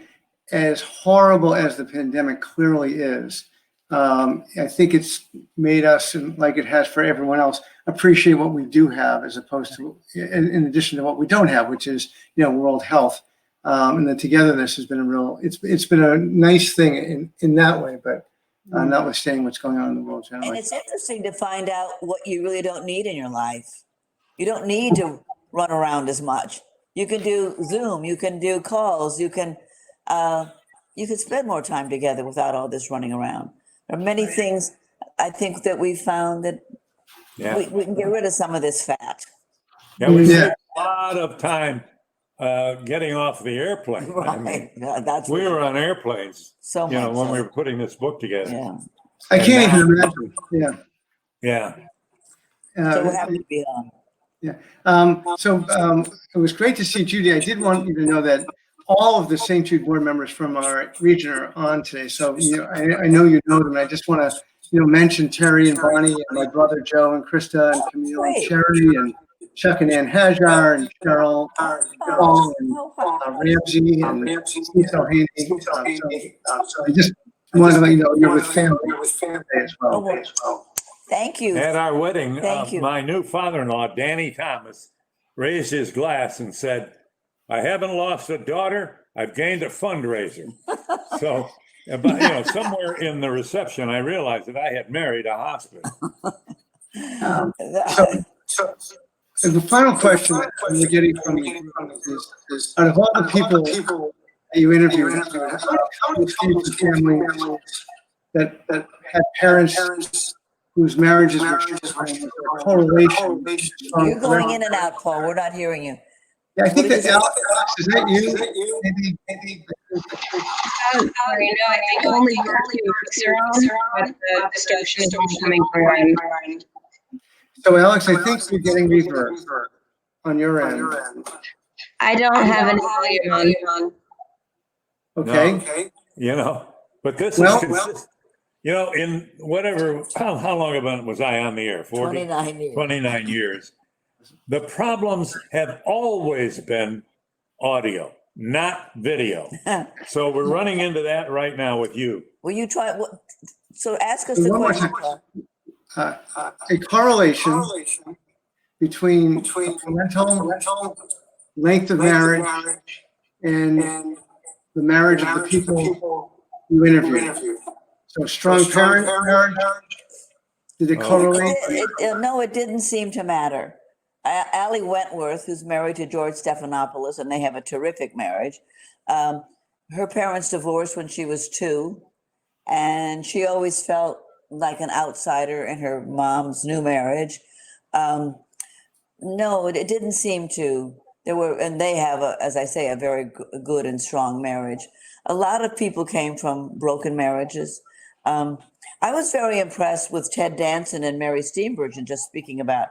S2: as horrible as the pandemic clearly is, I think it's made us, and like it has for everyone else, appreciate what we do have as opposed to, in addition to what we don't have, which is, world health. And the togetherness has been it's been a nice thing in that way, but notwithstanding what's going on in the world generally.
S3: And it's interesting to find out what you really don't need in your life. You don't need to run around as much. You can do Zoom, you can do calls, you can spend more time together without all this running around. There are many things I think that we found that we can get rid of some of this fat.
S5: Yeah, we spent a lot of time getting off the airplane.
S3: Right.
S5: I mean,
S3: That's
S5: we were on airplanes,
S3: so much
S5: when we were putting this book together.
S3: Yeah.
S2: I can't even imagine. Yeah.
S5: Yeah.
S3: So we're happy to be on.
S2: Yeah. It was great to see Judy. I did want you to know that all of the St. Jude board members from our region are on today. So, I know you know them. I just want to, mention Terry and Bonnie and my brother Joe and Krista and Camille and Sherry and Chuck and Ann Hajar and Cheryl, Paul and Ramsey and Steve O'Haney. So I just wanted to let you know you're with family as well.
S3: Thank you.
S5: At our wedding,
S3: Thank you.
S5: my new father-in-law, Danny Thomas, raised his glass and said, "I haven't lost a daughter, I've gained a fundraiser." So, somewhere in the reception, I realized that I had married a hospital.
S2: So the final question that we're getting from you is, out of all the people that you interviewed, how many families that had parents whose marriages were correlation?
S3: You're going in and out, Paul. We're not hearing you.
S2: Yeah, I think that Alex, is that you? Maybe.
S1: Sorry, no, I think only you but the distortion is coming from.
S2: So Alex, I think you're getting reverb on your end.
S1: I don't have any volume on.
S2: Okay.
S5: But this is consistent. In whatever, how long was I on the air?
S3: 29 years.
S5: 29 years. The problems have always been audio, not video. So we're running into that right now with you.
S3: Will you try? So ask us the question.
S2: A correlation between parental length of marriage and the marriage of the people you interview. So strong marriage, did it correlate?
S3: No, it didn't seem to matter. Allie Wentworth, who's married to George Stephanopoulos, and they have a terrific marriage. Her parents divorced when she was 2, and she always felt like an outsider in her mom's new marriage. No, it didn't seem to. And they have, as I say, a very good and strong marriage. A lot of people came from broken marriages. I was very impressed with Ted Danson and Mary Steenburgen, just speaking about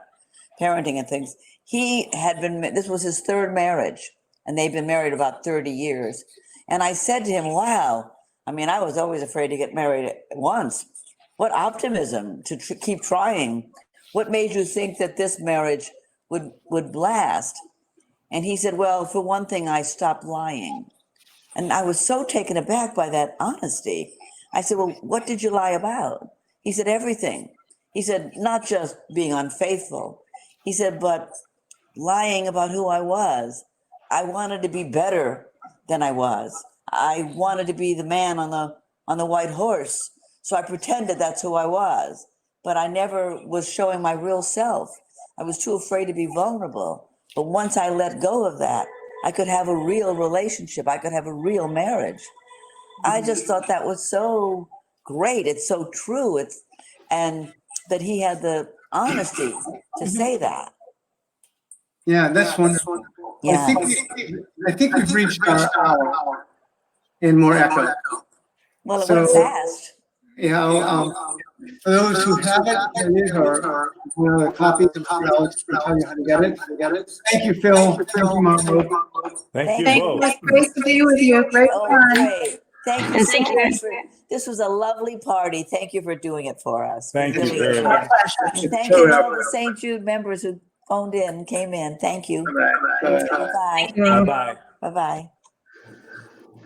S3: parenting and things. This was his 3rd marriage, and they've been married about 30 years. And I said to him, wow, I mean, I was always afraid to get married once. what optimism to keep trying. What made you think that this marriage would last? And he said, well, for one thing, I stopped lying. And I was so taken aback by that honesty. I said, well, what did you lie about? He said, everything. He said, not just being unfaithful. He said, but lying about who I was. I wanted to be better than I was. I wanted to be the man on the white horse. So I pretended that's who I was, but I never was showing my real self. I was too afraid to be vulnerable. But once I let go of that, I could have a real relationship. I could have a real marriage. I just thought that was so great. It's so true. And that he had the honesty to say that.
S2: Yeah, that's wonderful.
S3: Yeah.
S2: I think we've reached our hour and more echo.
S3: Well, it went fast.
S2: Yeah, for those who haven't get it or copies of Alex will tell you how to get it. Thank you, Phil. Thank you, Marlo.
S5: Thank you
S3: Thank
S5: both.
S4: It's great to be with you. Great
S3: Oh,
S4: fun.
S3: great. Thank you
S1: And
S3: so
S1: thank you.
S3: much for, this was a lovely party. Thank you for doing it for us.
S5: Thank you
S3: Really
S5: very
S3: appreciate
S5: much.
S3: it. And thank you to all the St. Jude members who phoned in and came in. Thank you.
S2: Bye-bye.
S3: Bye-bye.
S5: Bye-bye.
S3: Bye-bye.